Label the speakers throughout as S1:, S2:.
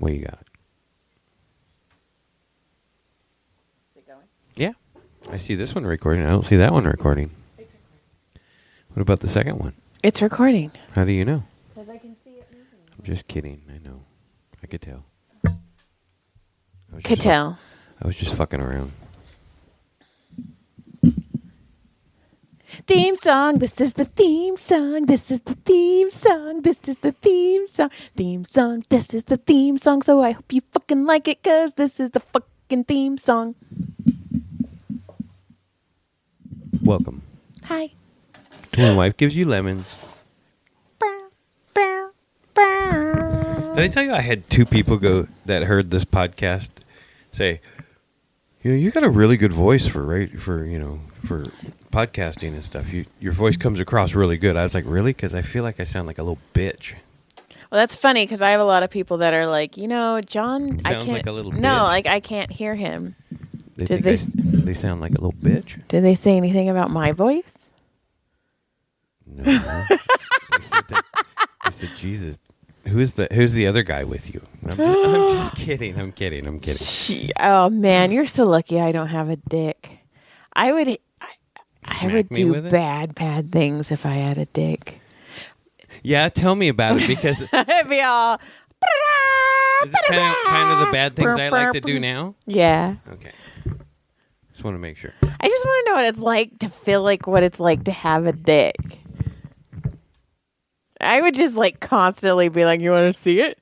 S1: What you got?
S2: Is it going?
S1: Yeah. I see this one recording. I don't see that one recording.
S2: It's recording.
S1: What about the second one?
S2: It's recording.
S1: How do you know?
S2: Because I can see it moving.
S1: I'm just kidding. I know. I could tell.
S2: Could tell.
S1: I was just fucking around.
S2: Theme song. This is the theme song. This is the theme song. This is the theme song. Theme song. This is the theme song. So I hope you fucking like it because this is the fucking theme song.
S1: Welcome.
S2: Hi.
S1: Twin Wife Gives You Lemons. Did I tell you I had two people that heard this podcast say, you got a really good voice for podcasting and stuff. Your voice comes across really good. I was like, really? Because I feel like I sound like a little bitch.
S2: Well, that's funny because I have a lot of people that are like, John, I
S1: Sounds
S2: can't.
S1: like a little
S2: no,
S1: bitch.
S2: like I can't hear him.
S1: They sound like a little bitch?
S2: Did they say anything about my voice?
S1: No. They said, Jesus, who's the other guy with you? I'm just kidding. I'm kidding.
S2: Oh man, you're so lucky I don't have a dick. I would do bad things if I had a dick.
S1: Yeah, tell me about it because
S2: It'd be all.
S1: is it kind of the bad things I like to do now?
S2: Yeah.
S1: Okay. Just want to make sure.
S2: I just want to know what it's like to feel like what it's like to have a dick. I would just constantly be like, you want to see it?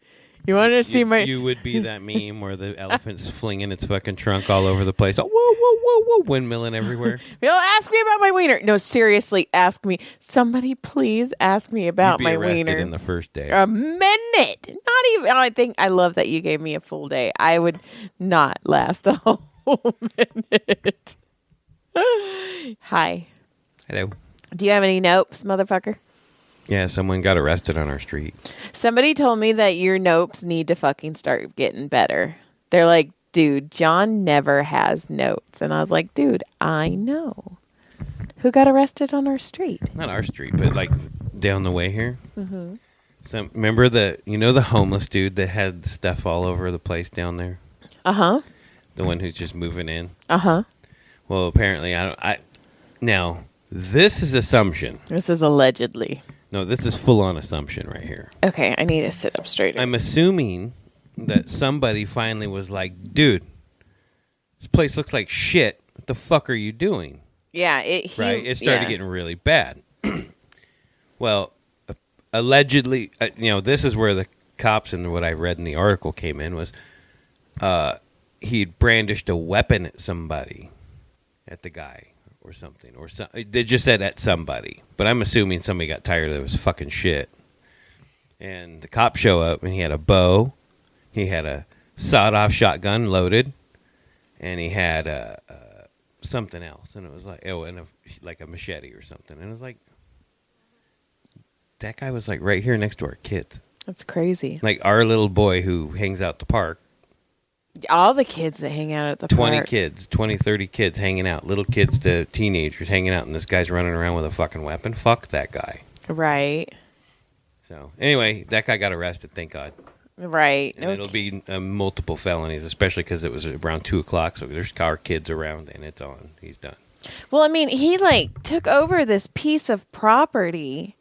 S2: You want to see my...
S1: You would be that meme where the elephant's flinging its fucking trunk all over the place. Oh, whoa, windmilling everyweven.
S2: Ask me about my wiener. No, seriously, ask me. Somebody please ask me about my wiener.
S1: You'd be arrested in the first day.
S2: A minute. Not even... I love that you gave me a full day. I would not last a whole minute. Hi.
S1: Hello.
S2: Do you have any nopes, motherfucker?
S1: Yeah, someone got arrested on our street.
S2: Somebody told me that your nopes need to fucking start getting better. They're like, dude, John never has notes. And I was like, dude, I know. Who got arrested on our street?
S1: Not our street, but down the way here. Mm-hmm. So remember the homeless dude that had stuff all over the place down there?
S2: Uh-huh.
S1: The one who's just moving in?
S2: Uh-huh.
S1: Well, apparently, now, this is assumption.
S2: This is allegedly.
S1: No, this is full-on assumption right here.
S2: Okay, I need to sit up straight.
S1: I'm assuming that somebody finally was like, dude, this place looks like shit. What the fuck are you doing?
S2: Yeah.
S1: It started getting really bad. Well, allegedly, this is where the cops and what I read in the article came in was he'd brandished a weapon at somebody, at the guy. Or something, they just said at somebody, but I'm assuming somebody got tired of this fucking shit. And the cops show up, and he had a bow, he had a sawed-off shotgun loaded, and he had something else, and it was like like a machete or something, and it was like that guy was right here next to our kids.
S2: That's crazy.
S1: Like our little boy who hangs out the park.
S2: All the kids that hang out at the
S1: 20
S2: park.
S1: 30 kids hanging out. Little kids to teenagers hanging out. And this guy's running around with a fucking weapon. Fuck that guy.
S2: Right.
S1: So, anyway, that guy got arrested, thank God.
S2: Right.
S1: And it'll be multiple felonies, especially because it was around 2 o'clock. So there's our kids around, and it's on. He's done.
S2: Well, I mean, he took over this piece of property.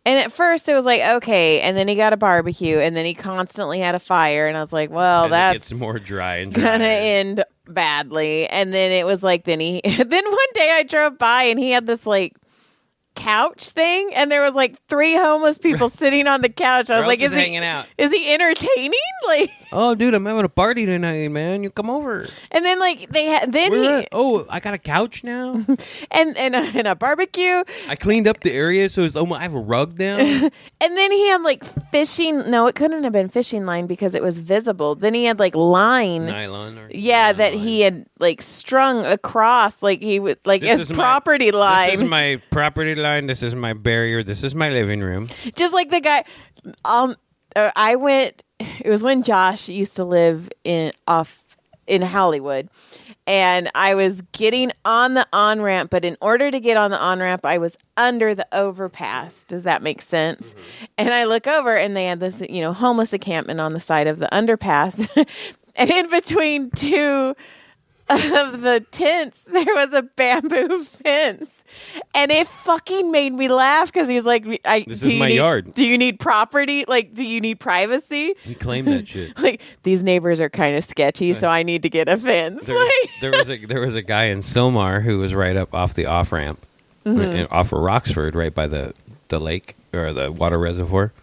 S2: And at first it was like, okay, and then he got a barbecue, and then he constantly had a fire, and I was like, well, that's
S1: it gets more dry and
S2: gonna end badly. And then it was like, then one day I drove by, and he had this couch thing, and there was 3 homeless people sitting on the couch. I was like,
S1: hanging out.
S2: Is he entertaining?
S1: Oh, dude, I'm having a party tonight, man. You come over.
S2: And then
S1: I got a couch now,
S2: and a barbecue.
S1: I cleaned up the area, so I have a rug down.
S2: And then he had fishing. No, it couldn't have been fishing line because it was visible. Then he had line,
S1: nylon, or
S2: that line. He had strung across he would his property line.
S1: This is my property line. This is my barrier. This is my living room.
S2: Just like the guy. I went. It was when Josh used to live in Hollywood, and I was getting on the on-ramp, but in order to get on the on-ramp, I was under the overpass. Does that make sense? Mm-hmm. And I look over, and they had this, homeless encampment on the side of the underpass. And in between two of the tents, there was a bamboo fence. And it fucking made me laugh because he's like,
S1: this is my yard.
S2: Do you need property? Like, do you need privacy?
S1: He claimed that shit.
S2: Like, these neighbors are kind of sketchy, so I need to get a fence.
S1: There was a guy in Silmar who was right up off the off-ramp, off of Roxford, right by the lake or the water reservoir.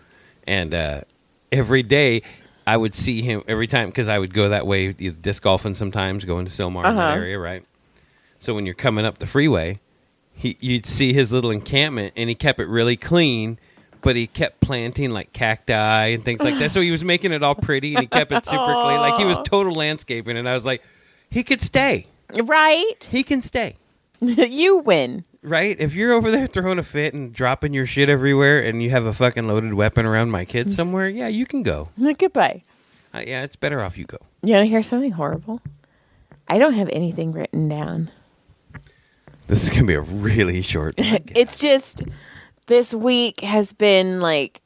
S1: And every day I would see him every time because I would go that way, disc golfing sometimes, going to Silmar in that area, right? So when you're coming up the freeway, you'd see his little encampment, and he kept it really clean, but he kept planting like cacti and things like that. So he was making it all pretty, and he kept it super clean. Like he was total landscaping, and I was like, he could stay.
S2: Right?
S1: He can stay.
S2: You win.
S1: Right? If you're over there throwing a fit and dropping your shit everywhere and you have a fucking loaded weapon around my kids somewhere, yeah, you can go.
S2: Goodbye.
S1: Yeah, it's better off you go.
S2: You want to hear something horrible? I don't have anything written down.
S1: This is going to be a really short podcast.
S2: It's just, this week has been like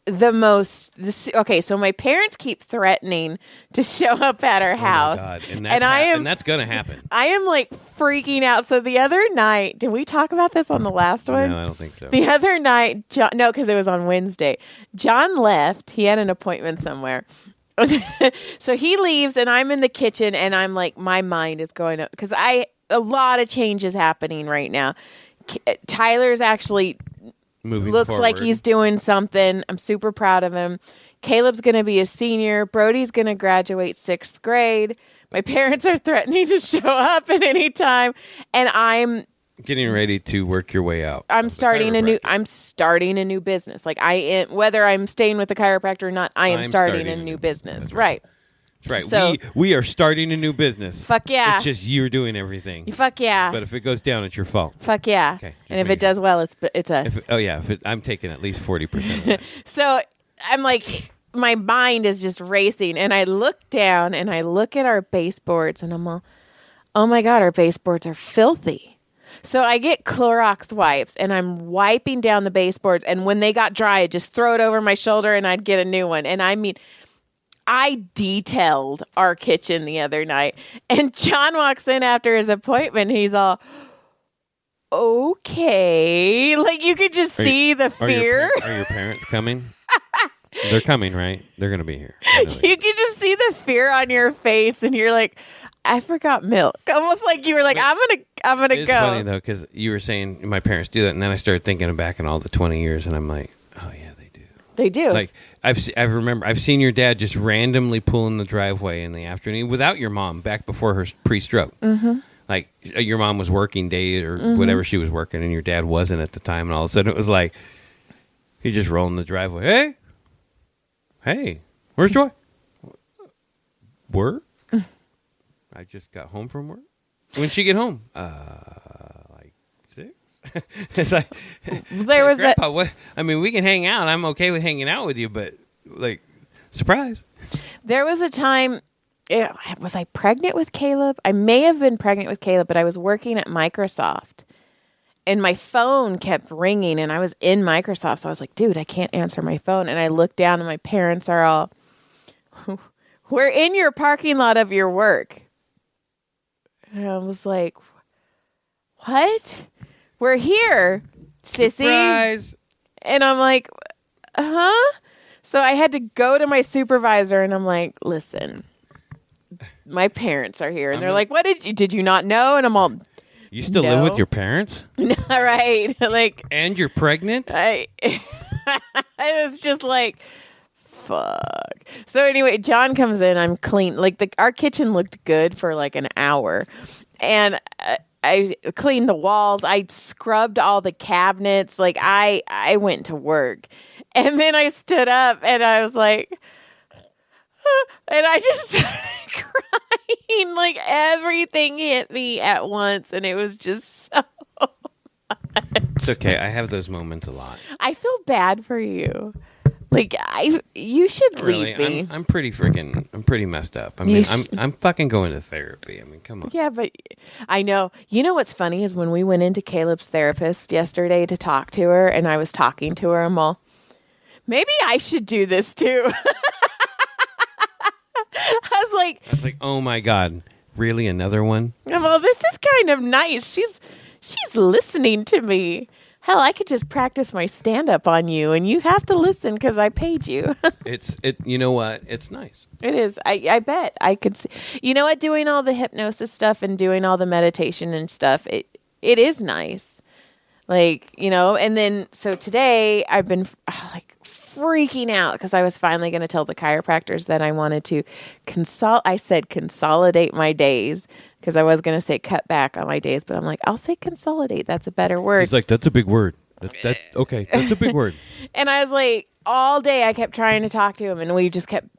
S2: the most... Okay, so my parents keep threatening to show up at our house.
S1: Oh my God. And that's going to happen.
S2: I am like freaking out. So the other night, did we talk about this on the last one?
S1: No, I don't think so.
S2: The other night, no, because it was on Wednesday. John left. He had an appointment somewhere. So he leaves, and I'm in the kitchen, and I'm like, my mind is going up because a lot of change is happening right now. Tyler's actually looks
S1: forward.
S2: like he's doing something. I'm super proud of him. Caleb's going to be a senior. Brody's going to graduate 6th grade. My parents are threatening to show up at any time, and I'm
S1: getting ready to work your way out.
S2: I'm starting a new business. Like whether I'm staying with the chiropractor or not, I'm starting a new business. That's right.
S1: That's right. So, we are starting a new business.
S2: Fuck yeah.
S1: It's just you're doing everything.
S2: Fuck yeah.
S1: But if it goes down, it's your fault.
S2: Fuck yeah. Okay. And if it does well, it's us.
S1: I'm taking at least 40% of it.
S2: So I'm like, my mind is just racing, and I look down and I look at our baseboards, and I'm all, oh my God, our baseboards are filthy. So I get Clorox wipes, and I'm wiping down the baseboards, and when they got dry, I'd just throw it over my shoulder and I'd get a new one. And I mean, I detailed our kitchen the other night, and John walks in after his appointment. He's all, okay. Like, you could just see the fear.
S1: Are your parents coming? They're coming, right? They're going to be here.
S2: You can just see the fear on your face, and you're like, I forgot milk. Almost like you were like, I'm gonna go.
S1: It's funny though, because you were saying my parents do that, and then I started thinking back in all the 20 years, and I'm like, oh yeah, they do.
S2: They do.
S1: Like I've seen your dad just randomly pull in the driveway in the afternoon without your mom back before her pre-stroke. Mm-hmm. Like your mom was working day or whatever she was working, and your dad wasn't at the time, and all of a sudden it was like he just rolling the driveway. Hey, where's Joy? Work? I just got home from work. When'd she get home? Like 6. It's like
S2: there was
S1: Grandpa, what? I mean, we can hang out. I'm okay with hanging out with you, but like, surprise.
S2: There was a time. Was I pregnant with Caleb? I may have been pregnant with Caleb, but I was working at Microsoft, and my phone kept ringing, and I was in Microsoft, so I was like, dude, I can't answer my phone. And I looked down, and my parents are all, we're in your parking lot of your work. And I was like, what? We're here, sissy.
S1: Surprise.
S2: And I'm like, huh? So I had to go to my supervisor, and I'm like, listen, my parents are here. And they're like, what did you not know? And I'm all,
S1: you still live with your parents?
S2: All right. Like,
S1: and you're pregnant?
S2: I was just like, fuck. So anyway, John comes in. I'm clean. Like our kitchen looked good for like an hour, and I cleaned the walls. I scrubbed all the cabinets. Like I went to work, and then I stood up and I was like, and I just started crying. Like everything hit me at once, and it was just so much.
S1: It's okay. I have those moments a lot.
S2: I feel bad for you. Like you should
S1: Really,
S2: leave me.
S1: I'm pretty messed up. I
S2: You
S1: mean,
S2: sh-
S1: I'm fucking going to therapy. I mean, come on.
S2: Yeah, but I know. You know what's funny is when we went into Caleb's therapist yesterday to talk to her, and I was talking to her, I'm all, maybe I should do this too. I was
S1: like, oh my god, really, another one?
S2: well, this is kind of nice. She's listening to me. Hell, I could just practice my stand up on you, and you have to listen because I paid you.
S1: You know what? It's nice.
S2: It is. I bet I could see. You know what? Doing all the hypnosis stuff and doing all the meditation and stuff, it is nice. Like, you know, and then so today I've been like freaking out because I was finally going to tell the chiropractors that I wanted to consolidate my days because I was going to say cut back on my days, but I'm like, I'll say consolidate. That's a better word.
S1: He's like, that's a big word. Okay, that's a big word.
S2: And I was like, all day I kept trying to talk to him, and we just kept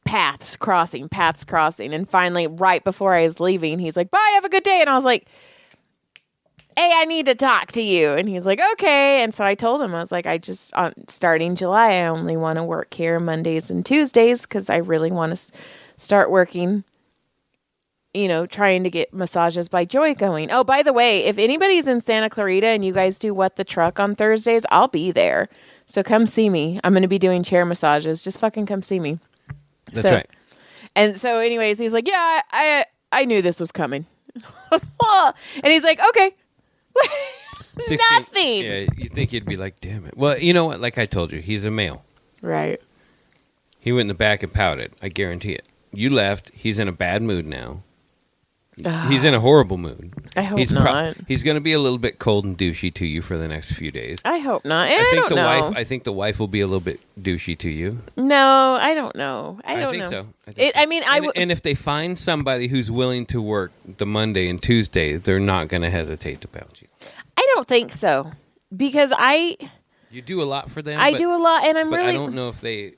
S2: paths crossing. And finally, right before I was leaving, he's like, bye, have a good day. And I was like, hey, I need to talk to you. And he's like, okay. And so I told him, I was like, starting July, I only want to work here Mondays and Tuesdays because I really want to start working, you know, trying to get Massages by Joy going. Oh, by the way, if anybody's in Santa Clarita and you guys do What the Truck on Thursdays, I'll be there. So come see me. I'm going to be doing chair massages. Just fucking come see me.
S1: That's right.
S2: And so anyways, he's like, yeah, I knew this was coming. And he's like, okay.
S1: 16,
S2: Nothing.
S1: Yeah, you think he'd be like, damn it. Well, you know what? Like I told you, he's a male.
S2: Right.
S1: He went in the back and pouted. I guarantee it. You left. He's in a bad mood now. He's in a horrible mood.
S2: I hope not.
S1: He's going to be a little bit cold and douchey to you for the next few days.
S2: I hope not. And
S1: I think the wife will be a little bit douchey to you.
S2: No, I don't know. I don't
S1: think
S2: know.
S1: So. I think so. And if they find somebody who's willing to work the Monday and Tuesday, they're not going to hesitate to bounce you.
S2: I don't think so. Because
S1: you do a lot for them.
S2: I do a lot, and
S1: I don't know if they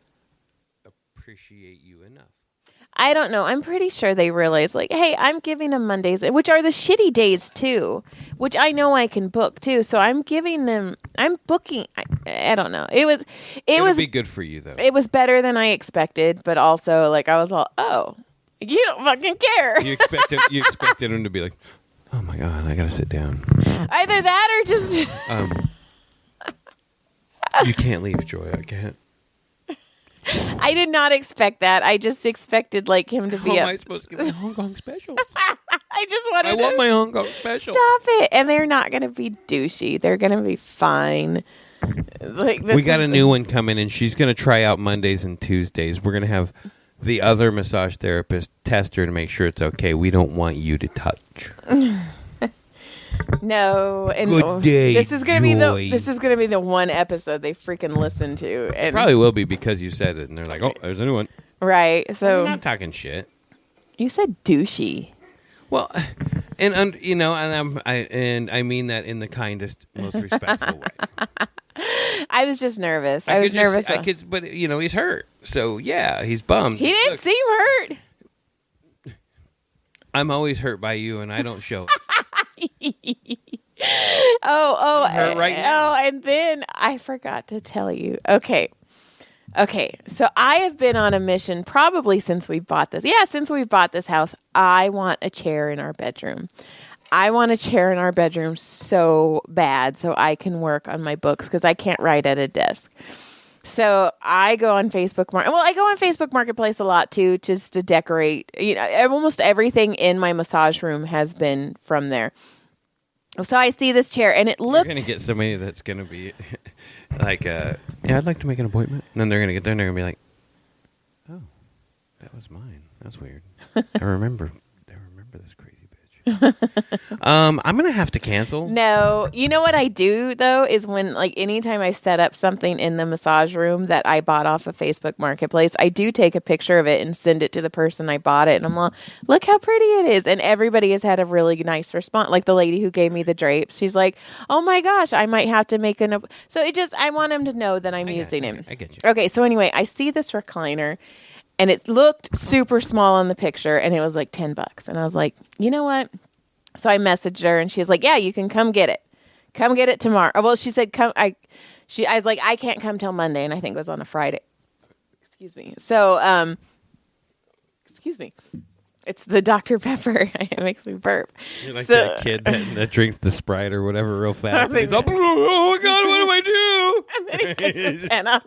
S1: appreciate you enough.
S2: I don't know. I'm pretty sure they realize, like, hey, I'm giving them Mondays, which are the shitty days, too, which I know I can book, too. So I'm booking. I don't know. It'll
S1: be good for you, though.
S2: It was better than I expected, but also, like, I was all, oh, you don't fucking care.
S1: You expected him to be like, oh, my God, I got to sit down.
S2: Either that or just...
S1: you can't leave, Joy. I can't.
S2: I did not expect that. I just expected like him to be.
S1: How am I supposed to get my Hong Kong specials?
S2: I
S1: want my Hong Kong specials.
S2: Stop it! And they're not going to be douchey. They're going to be fine. Like
S1: we got a new one coming, and she's going to try out Mondays and Tuesdays. We're going to have the other massage therapist test her to make sure it's okay. We don't want you to touch.
S2: No, and
S1: Good day,
S2: this is gonna
S1: Joy.
S2: be the one episode they freaking listen to, and
S1: probably will be because you said it, and they're like, "Oh, there's a new one."
S2: Right. So
S1: I'm not talking shit.
S2: You said douchey.
S1: Well, and you know, and I mean that in the kindest, most respectful way.
S2: I was just nervous. I was nervous.
S1: But you know, he's hurt, so yeah, he's bummed.
S2: He didn't seem hurt.
S1: I'm always hurt by you, and I don't show it.
S2: Oh,
S1: I'm hurt right now.
S2: and then I forgot to tell you. Okay. So I have been on a mission probably since we bought this. Yeah, since we bought this house, I want a chair in our bedroom. I want a chair in our bedroom so bad so I can work on my books because I can't write at a desk. So I go on Facebook I go on Facebook Marketplace a lot too, just to decorate. You know, almost everything in my massage room has been from there. So I see this chair, and it looked.
S1: You're gonna get somebody that's gonna be like, yeah, I'd like to make an appointment, and then they're gonna get there, and they're gonna be like, oh, that was mine. That's weird. I remember this crazy bitch. I'm gonna have to cancel.
S2: No, you know what I do though is when anytime I set up something in the massage room that I bought off of Facebook Marketplace, I do take a picture of it and send it to the person I bought it, and I'm like, look how pretty it is, and everybody has had a really nice response. Like the lady who gave me the drapes, she's like, oh my gosh, I might have to make so I want him to know that I'm using him.
S1: I get you.
S2: Okay, so anyway, I see this recliner. And it looked super small on the picture, and it was like $10. And I was like, you know what? So I messaged her, and she was like, yeah, you can come get it. Come get it tomorrow. Well, she said, I was like, I can't come till Monday, and I think it was on a Friday. Excuse me. So, excuse me. It's the Dr. Pepper. It makes me burp.
S1: You're like that kid that drinks the Sprite or whatever real fast. He's like, oh my God, what do I do?
S2: And then he puts his pen on.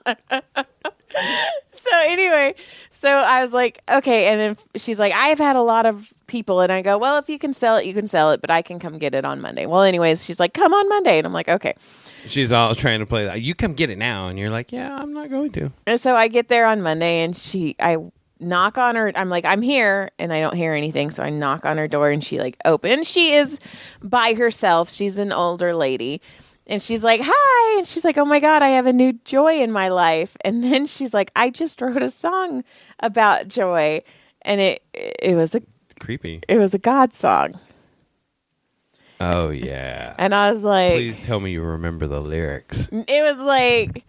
S2: So anyway, so I was like, okay. And then she's like, I've had a lot of people. And I go, well, if you can sell it, you can sell it, but I can come get it on Monday. Well, anyways, she's like, come on Monday. And I'm like, okay.
S1: She's all trying to play that. You come get it now. And you're like, yeah, I'm not going to.
S2: And so I get there on Monday, and I knock on her. I'm like, I'm here, and I don't hear anything. So I knock on her door, and she like opens. She is by herself. She's an older lady. And she's like, hi. And she's like, oh my God, I have a new joy in my life. And then she's like, I just wrote a song about joy. And it was
S1: creepy.
S2: It was a God song.
S1: Oh, yeah.
S2: And I was like,
S1: please tell me you remember the lyrics.
S2: It was like,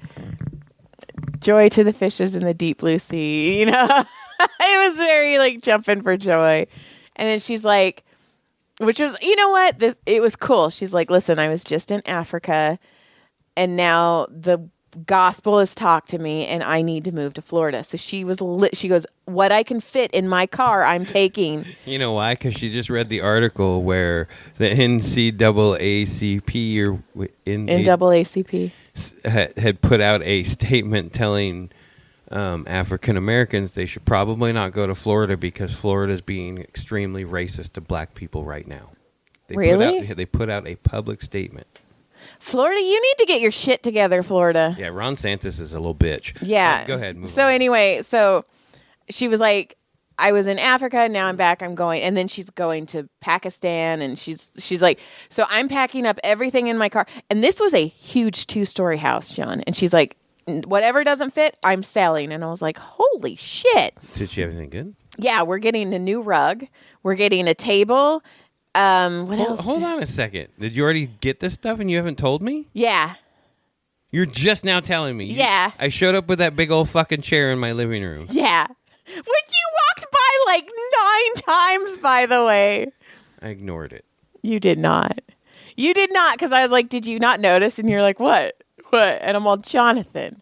S2: joy to the fishes in the deep blue sea. You know, it was very like jumping for joy. And then she's like, which was, you know what? It was cool. She's like, listen, I was just in Africa, and now the gospel has talked to me, and I need to move to Florida. So she was she goes, what I can fit in my car, I'm taking.
S1: You know why? Because she just read the article where the NCAACP or
S2: NAACP
S1: had put out a statement telling African Americans they should probably not go to Florida because Florida is being extremely racist to black people right now. They put out a public statement.
S2: Florida, you need to get your shit together, Florida.
S1: Yeah, Ron Santos is a little bitch.
S2: Yeah.
S1: Go ahead.
S2: So anyway, so she was like, I was in Africa, now I'm back, I'm going. And then she's going to Pakistan, and she's like, so I'm packing up everything in my car. And this was a huge 2-story house, John. And she's like, whatever doesn't fit, I'm selling. And I was like, holy shit.
S1: Did she have anything good?
S2: Yeah, we're getting a new rug. We're getting a table. What else?
S1: Hold on a second. Did you already get this stuff and you haven't told me?
S2: Yeah.
S1: You're just now telling me.
S2: Yeah.
S1: I showed up with that big old fucking chair in my living room.
S2: Yeah. Which you walked by like 9 times, by the way.
S1: I ignored it.
S2: You did not. You did not, because I was like, did you not notice? And you're like, what? What? And I'm all, Jonathan,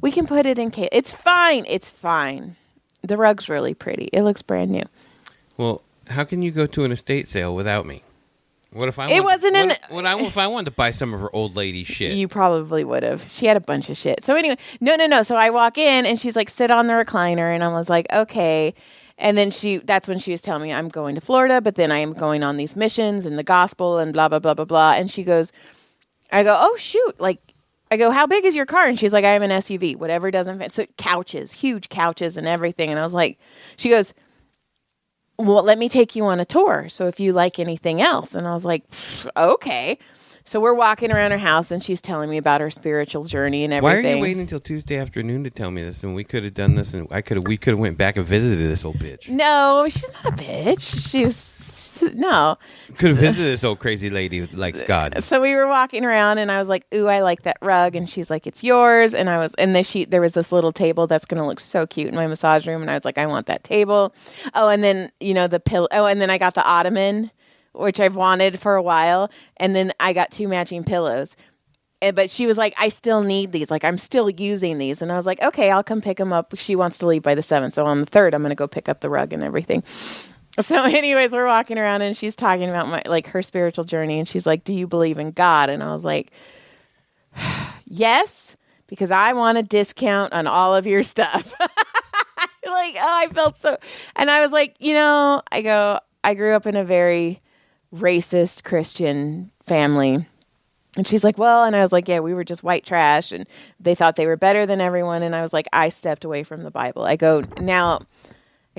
S2: we can put it in case. It's fine. It's fine. The rug's really pretty. It looks brand new.
S1: Well, how can you go to an estate sale without me? What if I? If I wanted to buy some of her old lady shit?
S2: You probably would have. She had a bunch of shit. So anyway, no. So I walk in, and she's like, sit on the recliner, and I was like, okay. And then that's when she was telling me I'm going to Florida, but then I am going on these missions and the gospel and blah blah blah blah blah. And she goes, I go, oh shoot, like. I go, how big is your car? And she's like, I have an SUV, whatever doesn't fit. So couches, huge couches and everything. And I was like, she goes, well, let me take you on a tour. So if you like anything else. And I was like, okay. So we're walking around her house, and she's telling me about her spiritual journey and everything.
S1: Why are you waiting until Tuesday afternoon to tell me this? And we could have done this, and we could have went back and visited this old bitch.
S2: No, she's not a bitch. No.
S1: Could have visited this old crazy lady who likes God.
S2: So we were walking around, and I was like, ooh, I like that rug. And she's like, it's yours. And there was this little table that's going to look so cute in my massage room. And I was like, I want that table. Oh, and then, the pillow. Oh, and then I got the ottoman, which I've wanted for a while. And then I got 2 matching pillows. But she was like, I still need these. Like, I'm still using these. And I was like, okay, I'll come pick them up. She wants to leave by the 7th. So on the 3rd, I'm going to go pick up the rug and everything. So anyways, we're walking around, and she's talking about her spiritual journey. And she's like, do you believe in God? And I was like, yes, because I want a discount on all of your stuff. I felt so. And I was like, I grew up in a very racist Christian family. And she's like, well, and I was like, yeah, we were just white trash, and they thought they were better than everyone. And I was like, I stepped away from the Bible. I go,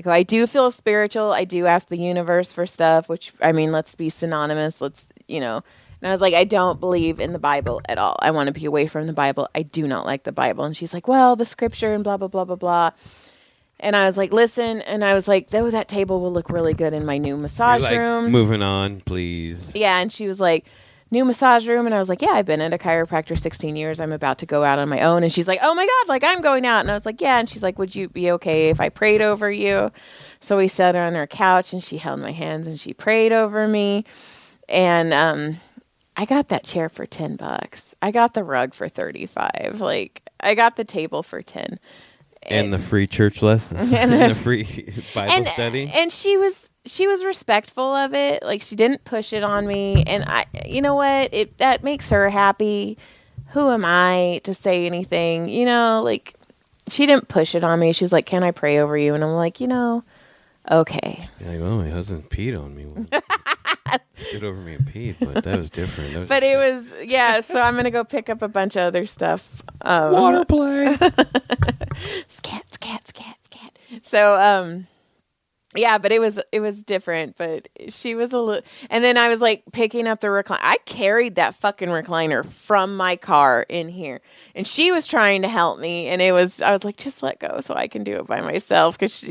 S2: I do feel spiritual. I do ask the universe for stuff, which, let's be synonymous. And I was like, I don't believe in the Bible at all. I want to be away from the Bible. I do not like the Bible. And she's like, well, the scripture and blah, blah, blah, blah, blah. And I was like, listen. And I was like, that table will look really good in my new massage room.
S1: Moving on, please.
S2: Yeah. And she was like, new massage room. And I was like, yeah, I've been at a chiropractor 16 years. I'm about to go out on my own. And she's like, oh my God, I'm going out. And I was like, yeah. And she's like, would you be okay if I prayed over you? So we sat on her couch, and she held my hands, and she prayed over me. And I got that chair for $10. I got the rug for $35. Like, I got the table for 10.
S1: And the free church lessons. And the free Bible study.
S2: And she was respectful of it. Like, she didn't push it on me. And you know what? That makes her happy. Who am I to say anything? You know, like, she didn't push it on me. She was like, can I pray over you? And I'm like, okay.
S1: You're like, well, my husband peed on me. Stood over me and peed, but that was different.
S2: But it was, so I'm going to go pick up a bunch of other stuff.
S1: Water play.
S2: Scat. So, but it was different, but she was a little, and then I was like picking up the recliner. I carried that fucking recliner from my car in here, and she was trying to help me, and I was like, just let go so I can do it by myself, because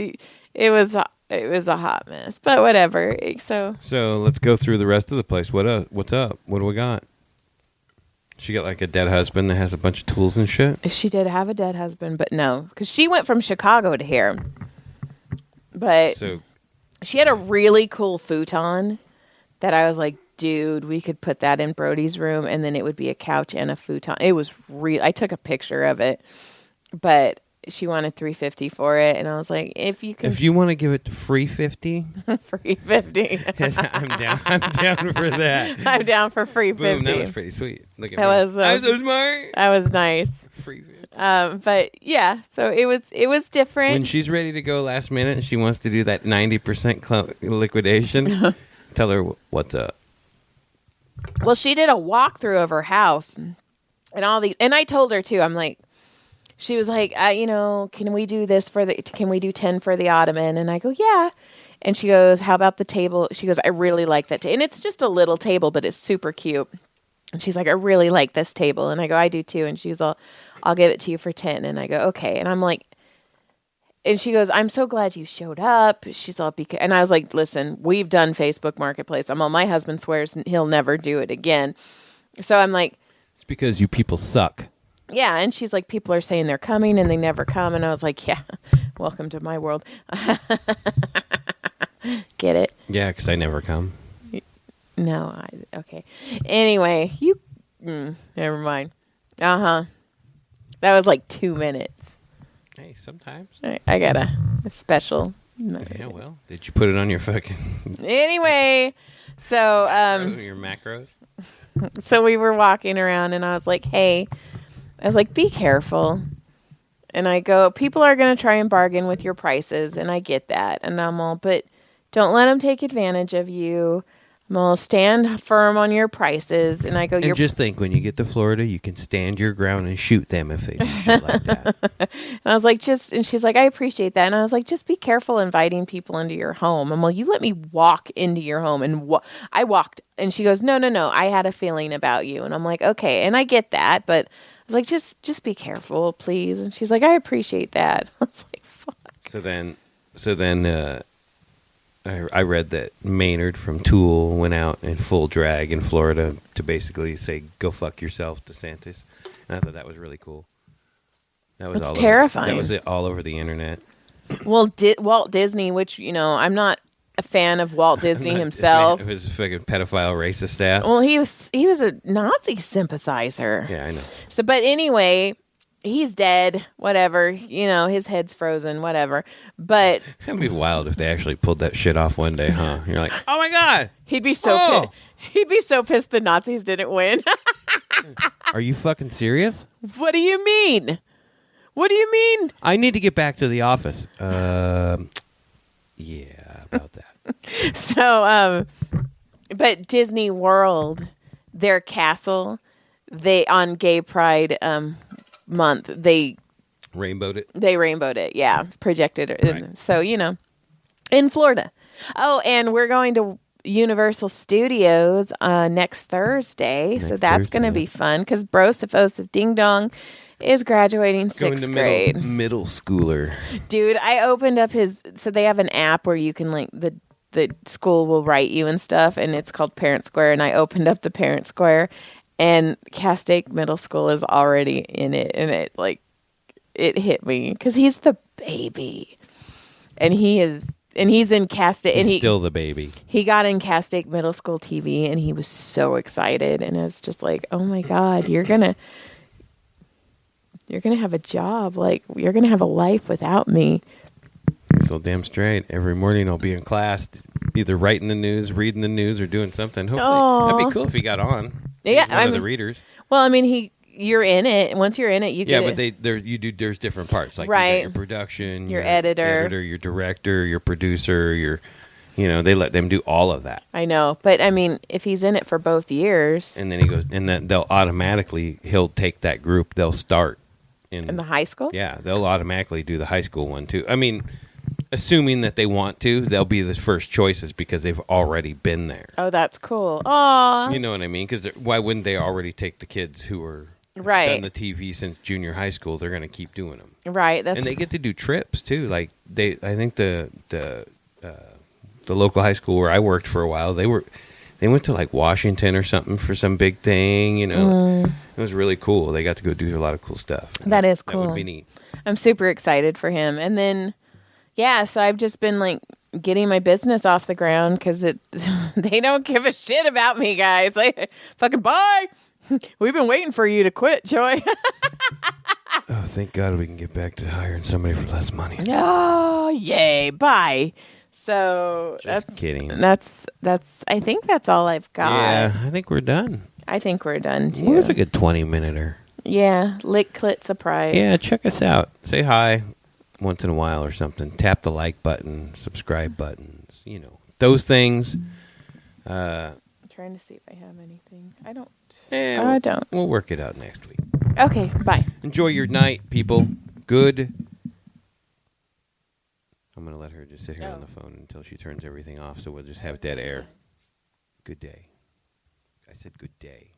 S2: it was a hot mess, but whatever. So
S1: let's go through the rest of the place. What's up? What do we got? She got like a dead husband that has a bunch of tools and shit.
S2: She did have a dead husband, but no, because she went from Chicago to here. But she had a really cool futon that I was like, dude, we could put that in Brody's room, and then it would be a couch and a futon. It was real. I took a picture of it, but she wanted $350 for it, and I was like, if you want
S1: to give it free 50,
S2: free 50,
S1: I'm down. I'm down for that.
S2: I'm down for free 50.
S1: Boom, that was pretty sweet. Look at
S2: me.
S1: I was so smart.
S2: That was nice.
S1: Free 50.
S2: But yeah, so it was different.
S1: When she's ready to go last minute and she wants to do that 90% liquidation, tell her what's up.
S2: Well, she did a walkthrough of her house and all these, and I told her too. I'm like, she was like, can we do this can we do 10 for the ottoman? And I go, yeah. And she goes, how about the table? She goes, I really like that. And it's just a little table, but it's super cute. And she's like, I really like this table. And I go, I do too. And she's all, I'll give it to you for 10. And I go, okay. And I'm like, and she goes, I'm so glad you showed up. She's all, and I was like, listen, we've done Facebook Marketplace. I'm all, my husband swears he'll never do it again. So I'm like,
S1: it's because you people suck.
S2: Yeah, and she's like, people are saying they're coming and they never come. And I was like, yeah, welcome to my world. Get it?
S1: Yeah, because I never come.
S2: No, okay. Anyway, never mind. That was like 2 minutes.
S1: Hey, sometimes.
S2: I got a special.
S1: Yeah, well, did you put it on your fucking...
S2: Anyway, so...
S1: your macros?
S2: So we were walking around and I was like, hey... I was like, be careful. And I go, people are going to try and bargain with your prices. And I get that. And I'm all, but don't let them take advantage of you. I'm all, stand firm on your prices. And I go,
S1: and just think, when you get to Florida, you can stand your ground and shoot them if they do shit like that.
S2: And I was like, and she's like, I appreciate that. And I was like, just be careful inviting people into your home. I'm all, you let me walk into your home. And I walked. And she goes, no. I had a feeling about you. And I'm like, okay. And I get that. But I was like, just be careful, please. And she's like, I appreciate that. I was like, fuck.
S1: So then I read that Maynard from Tool went out in full drag in Florida to basically say, go fuck yourself, DeSantis. And I thought that was really cool.
S2: That's terrifying.
S1: That was it all over the internet.
S2: Well, Walt Disney, which, I'm not a fan of Walt Disney himself.
S1: Of his fucking pedophile racist staff.
S2: Well, he was a Nazi sympathizer.
S1: Yeah, I know.
S2: So, but anyway, he's dead. Whatever. His head's frozen. Whatever. But
S1: it'd be wild if they actually pulled that shit off one day, huh? You're like, oh my god.
S2: He'd be so pissed. He'd be so pissed the Nazis didn't win.
S1: Are you fucking serious?
S2: What do you mean? What do you mean?
S1: I need to get back to the office. Yeah, about that.
S2: So, but Disney World, their castle, on Gay Pride month, they
S1: rainbowed it.
S2: They rainbowed it, yeah, projected it. Right. So in Florida. Oh, and we're going to Universal Studios next Thursday, so that's going to be fun because Brosophosa Ding Dong is graduating sixth grade.
S1: Middle schooler.
S2: Dude, I opened up so they have an app where you can the school will write you and stuff, and it's called Parent Square, and I opened up the Parent Square, and Castaic Middle School is already in it, and it hit me, because he's the baby, and he is and he's in Castaic, and
S1: He's still the baby.
S2: he got in Castaic Middle School TV, and he was so excited, and it was just like, oh my God, you're gonna have a job, like you're gonna have a life without me.
S1: So damn straight. Every morning I'll be in class, either writing the news, reading the news, or doing something. Hopefully, that'd be cool if he got on.
S2: Yeah,
S1: He's one of the readers.
S2: Well, I mean, you're in it. Once you're in it, you get
S1: but there's different parts, like
S2: right.
S1: You got your production,
S2: your editor,
S1: your director, your producer, they let them do all of that.
S2: I know, but I mean, if he's in it for both years,
S1: and then he goes, and then he'll take that group. They'll start
S2: in the high school.
S1: Yeah, they'll automatically do the high school one too. I mean, assuming that they want to, they'll be the first choices because they've already been there.
S2: Oh, that's cool. Aw.
S1: You know what I mean? Because why wouldn't they already take the kids who are done the TV since junior high school? They're going to keep doing them.
S2: Right.
S1: And they get to do trips too. Like I think the local high school where I worked for a while, they went to like Washington or something for some big thing. It was really cool. They got to go do a lot of cool stuff.
S2: That is cool.
S1: That would be neat.
S2: I'm super excited for him. And then, yeah, so I've just been like getting my business off the ground because they don't give a shit about me, guys. Like, fucking bye. We've been waiting for you to quit, Joy.
S1: Oh, thank God we can get back to hiring somebody for less money.
S2: Oh, yay. Bye. So
S1: just kidding.
S2: That's I think that's all I've got.
S1: Yeah, I think we're done.
S2: I think we're done too.
S1: It was like a 20-minute.
S2: Yeah, lick clit surprise.
S1: Yeah, check us out. Say hi once in a while or something. Tap the like button, subscribe buttons, those things.
S2: I'm trying to see if I have anything. I don't.
S1: I don't. We'll work it out next week.
S2: Okay, bye.
S1: Enjoy your night, people. Good. I'm going to let her just sit here on the phone until she turns everything off, so we'll just have dead air. Good day. I said good day.